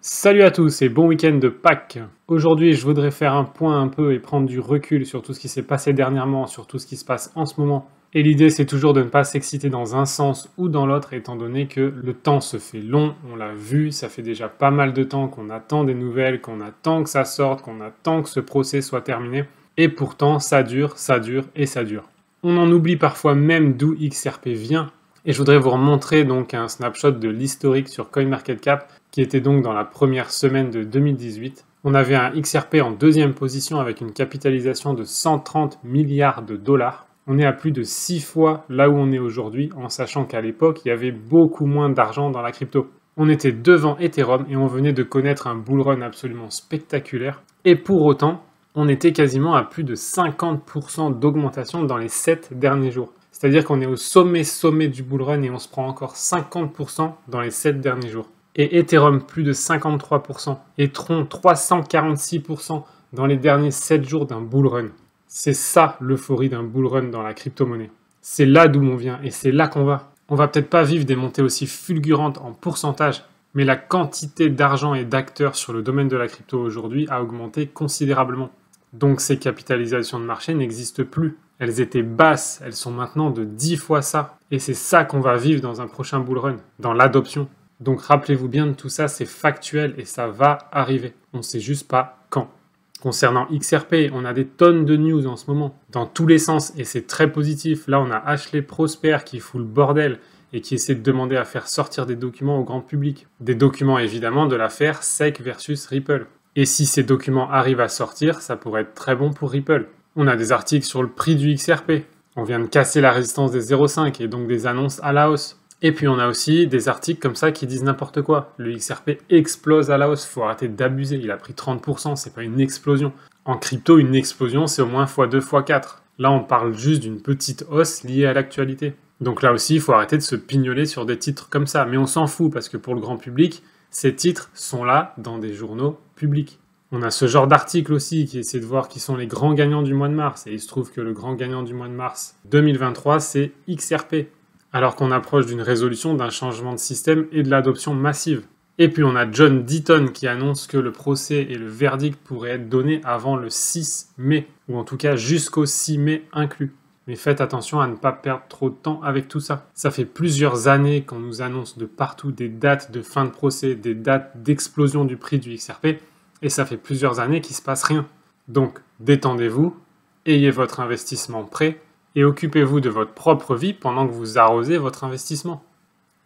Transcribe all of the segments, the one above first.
Salut à tous et bon week-end de Pâques. Aujourd'hui, je voudrais faire un point un peu et prendre du recul sur tout ce qui s'est passé dernièrement, sur tout ce qui se passe en ce moment. Et l'idée, c'est toujours de ne pas s'exciter dans un sens ou dans l'autre, étant donné que le temps se fait long, on l'a vu, ça fait déjà pas mal de temps qu'on attend des nouvelles, qu'on attend que ça sorte, qu'on attend que ce procès soit terminé. Et pourtant, ça dure et ça dure. On en oublie parfois même d'où XRP vient. Et je voudrais vous remontrer donc un snapshot de l'historique sur CoinMarketCap qui était donc dans la première semaine de 2018. On avait un XRP en deuxième position avec une capitalisation de 130 milliards de dollars. On est à plus de 6 fois là où on est aujourd'hui, en sachant qu'à l'époque, il y avait beaucoup moins d'argent dans la crypto. On était devant Ethereum et on venait de connaître un bull run absolument spectaculaire. Et pour autant, on était quasiment à plus de 50% d'augmentation dans les 7 derniers jours. C'est-à-dire qu'on est au sommet du bull run et on se prend encore 50% dans les 7 derniers jours. Et Ethereum plus de 53%, et Tron 346% dans les derniers 7 jours d'un bull run. C'est ça l'euphorie d'un bull run dans la crypto-monnaie. C'est là d'où on vient et c'est là qu'on va. On va peut-être pas vivre des montées aussi fulgurantes en pourcentage, mais la quantité d'argent et d'acteurs sur le domaine de la crypto aujourd'hui a augmenté considérablement. Donc ces capitalisations de marché n'existent plus. Elles étaient basses, elles sont maintenant de 10 fois ça. Et c'est ça qu'on va vivre dans un prochain bull run, dans l'adoption. Donc rappelez-vous bien de tout ça, c'est factuel et ça va arriver. On ne sait juste pas quand. Concernant XRP, on a des tonnes de news en ce moment, dans tous les sens, et c'est très positif. Là, on a Ashley Prosper qui fout le bordel et qui essaie de demander à faire sortir des documents au grand public. Des documents évidemment de l'affaire SEC versus Ripple. Et si ces documents arrivent à sortir, ça pourrait être très bon pour Ripple. On a des articles sur le prix du XRP. On vient de casser la résistance des 0,5 et donc des annonces à la hausse. Et puis on a aussi des articles comme ça qui disent n'importe quoi. Le XRP explose à la hausse, faut arrêter d'abuser. Il a pris 30%, c'est pas une explosion. En crypto, une explosion, c'est au moins x2, x4. Là, on parle juste d'une petite hausse liée à l'actualité. Donc là aussi, il faut arrêter de se pignoler sur des titres comme ça. Mais on s'en fout parce que pour le grand public, ces titres sont là dans des journaux publics. On a ce genre d'article aussi qui essaie de voir qui sont les grands gagnants du mois de mars. Et il se trouve que le grand gagnant du mois de mars 2023, c'est XRP. Alors qu'on approche d'une résolution, d'un changement de système et de l'adoption massive. Et puis on a John Deaton qui annonce que le procès et le verdict pourraient être donnés avant le 6 mai, ou en tout cas jusqu'au 6 mai inclus. Mais faites attention à ne pas perdre trop de temps avec tout ça. Ça fait plusieurs années qu'on nous annonce de partout des dates de fin de procès, des dates d'explosion du prix du XRP, et ça fait plusieurs années qu'il ne se passe rien. Donc détendez-vous, ayez votre investissement prêt, et occupez-vous de votre propre vie pendant que vous arrosez votre investissement.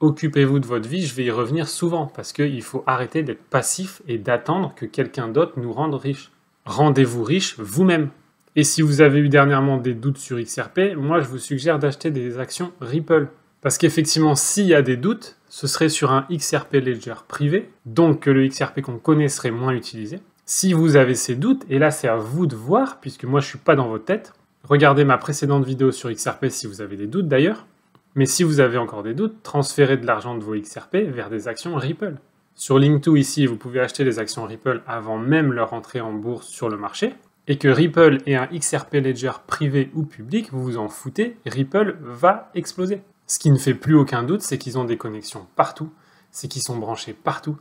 Occupez-vous de votre vie, je vais y revenir souvent, parce qu'il faut arrêter d'être passif et d'attendre que quelqu'un d'autre nous rende riche. Rendez-vous riche vous-même. Et si vous avez eu dernièrement des doutes sur XRP, moi je vous suggère d'acheter des actions Ripple. Parce qu'effectivement, s'il y a des doutes, ce serait sur un XRP Ledger privé, donc que le XRP qu'on connaît serait moins utilisé. Si vous avez ces doutes, et là c'est à vous de voir, puisque moi je ne suis pas dans votre tête, regardez ma précédente vidéo sur XRP si vous avez des doutes d'ailleurs. Mais si vous avez encore des doutes, transférez de l'argent de vos XRP vers des actions Ripple. Sur Link2 ici, vous pouvez acheter des actions Ripple avant même leur entrée en bourse sur le marché. Et que Ripple ait un XRP Ledger privé ou public, vous vous en foutez, Ripple va exploser. Ce qui ne fait plus aucun doute, c'est qu'ils ont des connexions partout, c'est qu'ils sont branchés partout,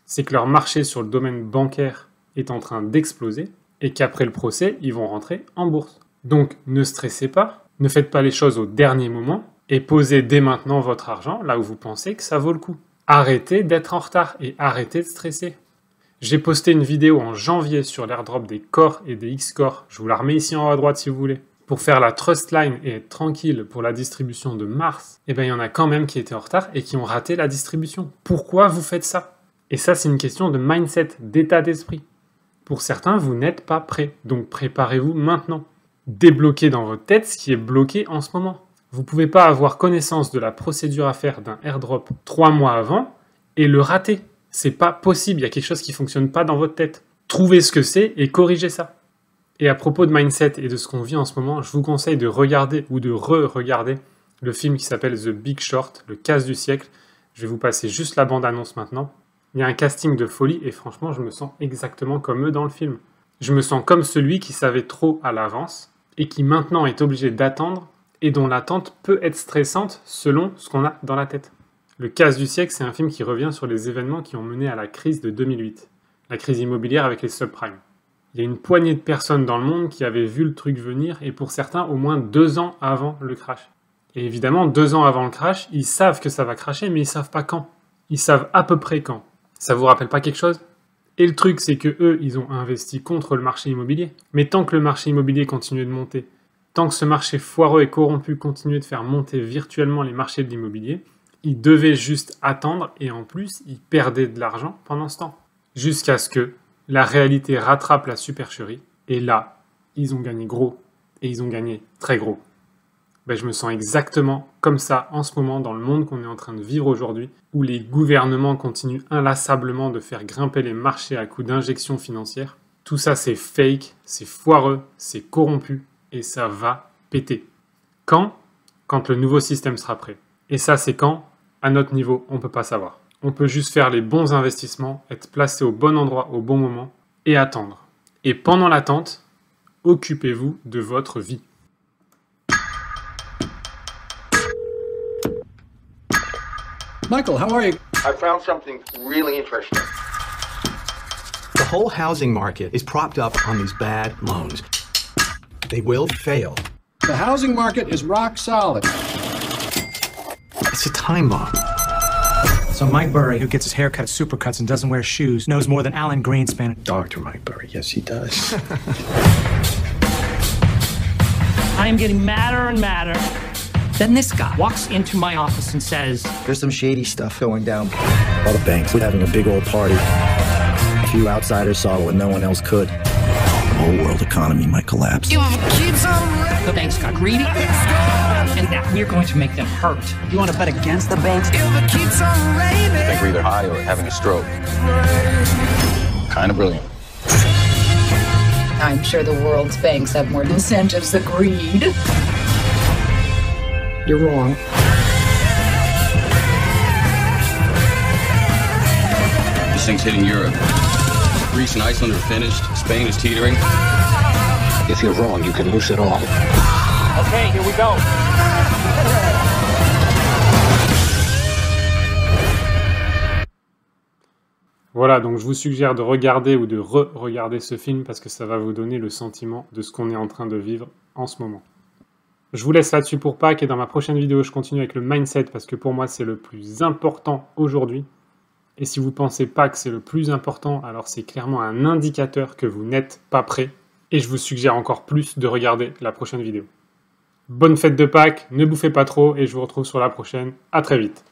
c'est que leur marché sur le domaine bancaire est en train d'exploser et qu'après le procès, ils vont rentrer en bourse. Donc ne stressez pas, ne faites pas les choses au dernier moment et posez dès maintenant votre argent là où vous pensez que ça vaut le coup. Arrêtez d'être en retard et arrêtez de stresser. J'ai posté une vidéo en janvier sur l'airdrop des Core et des X-Core, je vous la remets ici en haut à droite si vous voulez, pour faire la trust line et être tranquille pour la distribution de mars. Et bien il y en a quand même qui étaient en retard et qui ont raté la distribution. Pourquoi vous faites ça? Et ça c'est une question de mindset, d'état d'esprit. Pour certains, vous n'êtes pas prêts, donc préparez-vous maintenant. Débloquez dans votre tête ce qui est bloqué en ce moment. Vous ne pouvez pas avoir connaissance de la procédure à faire d'un airdrop 3 mois avant et le rater. C'est pas possible, il y a quelque chose qui ne fonctionne pas dans votre tête. Trouvez ce que c'est et corrigez ça. Et à propos de mindset et de ce qu'on vit en ce moment, je vous conseille de regarder ou de re-regarder le film qui s'appelle The Big Short, le casse du siècle. Je vais vous passer juste la bande-annonce maintenant. Il y a un casting de folie et franchement, je me sens exactement comme eux dans le film. Je me sens comme celui qui savait trop à l'avance et qui maintenant est obligé d'attendre et dont l'attente peut être stressante selon ce qu'on a dans la tête. Le casse du siècle, c'est un film qui revient sur les événements qui ont mené à la crise de 2008, la crise immobilière avec les subprimes. Il y a une poignée de personnes dans le monde qui avaient vu le truc venir, et pour certains, au moins 2 ans avant le crash. Et évidemment, 2 ans avant le crash, ils savent que ça va crasher, mais ils savent pas quand. Ils savent à peu près quand. Ça vous rappelle pas quelque chose? Et le truc, c'est que eux, ils ont investi contre le marché immobilier. Mais tant que le marché immobilier continuait de monter, tant que ce marché foireux et corrompu continuait de faire monter virtuellement les marchés de l'immobilier, ils devaient juste attendre, et en plus, ils perdaient de l'argent pendant ce temps. Jusqu'à ce que la réalité rattrape la supercherie, et là, ils ont gagné gros, et ils ont gagné très gros. Je me sens exactement comme ça en ce moment dans le monde qu'on est en train de vivre aujourd'hui, où les gouvernements continuent inlassablement de faire grimper les marchés à coups d'injections financières. Tout ça, c'est fake, c'est foireux, c'est corrompu, et ça va péter. Quand? Quand le nouveau système sera prêt. Et ça, c'est quand? À notre niveau, on ne peut pas savoir. On peut juste faire les bons investissements, être placé au bon endroit au bon moment, et attendre. Et pendant l'attente, occupez-vous de votre vie. Michael, how are you? I found something really interesting. The whole housing market is propped up on these bad loans. They will fail. The housing market is rock solid. It's a time bomb. So Mike Burry, who gets his hair cut at Supercuts and doesn't wear shoes, knows more than Alan Greenspan. Dr. Mike Burry, yes, he does. I am getting madder and madder. Then this guy walks into my office and says, "There's some shady stuff going down. All the banks were having a big old party. A few outsiders saw what no one else could. The whole world economy might collapse. the banks got greedy, and now we're going to make them hurt. You want to bet against the banks? I think we're either high or having a stroke. Kind of brilliant. I'm sure the world's banks have more incentives than greed. You're wrong. This thing's hitting Europe. Greece and Iceland are finished. Spain is teetering. If you're wrong, you can lose it all." Okay, here we go. Voilà, donc je vous suggère de regarder ou de re-regarder ce film parce que ça va vous donner le sentiment de ce qu'on est en train de vivre en ce moment. Je vous laisse là-dessus pour Pâques et dans ma prochaine vidéo, je continue avec le mindset parce que pour moi, c'est le plus important aujourd'hui. Et si vous pensez pas que c'est le plus important, alors c'est clairement un indicateur que vous n'êtes pas prêt. Et je vous suggère encore plus de regarder la prochaine vidéo. Bonne fête de Pâques, ne bouffez pas trop et je vous retrouve sur la prochaine. À très vite.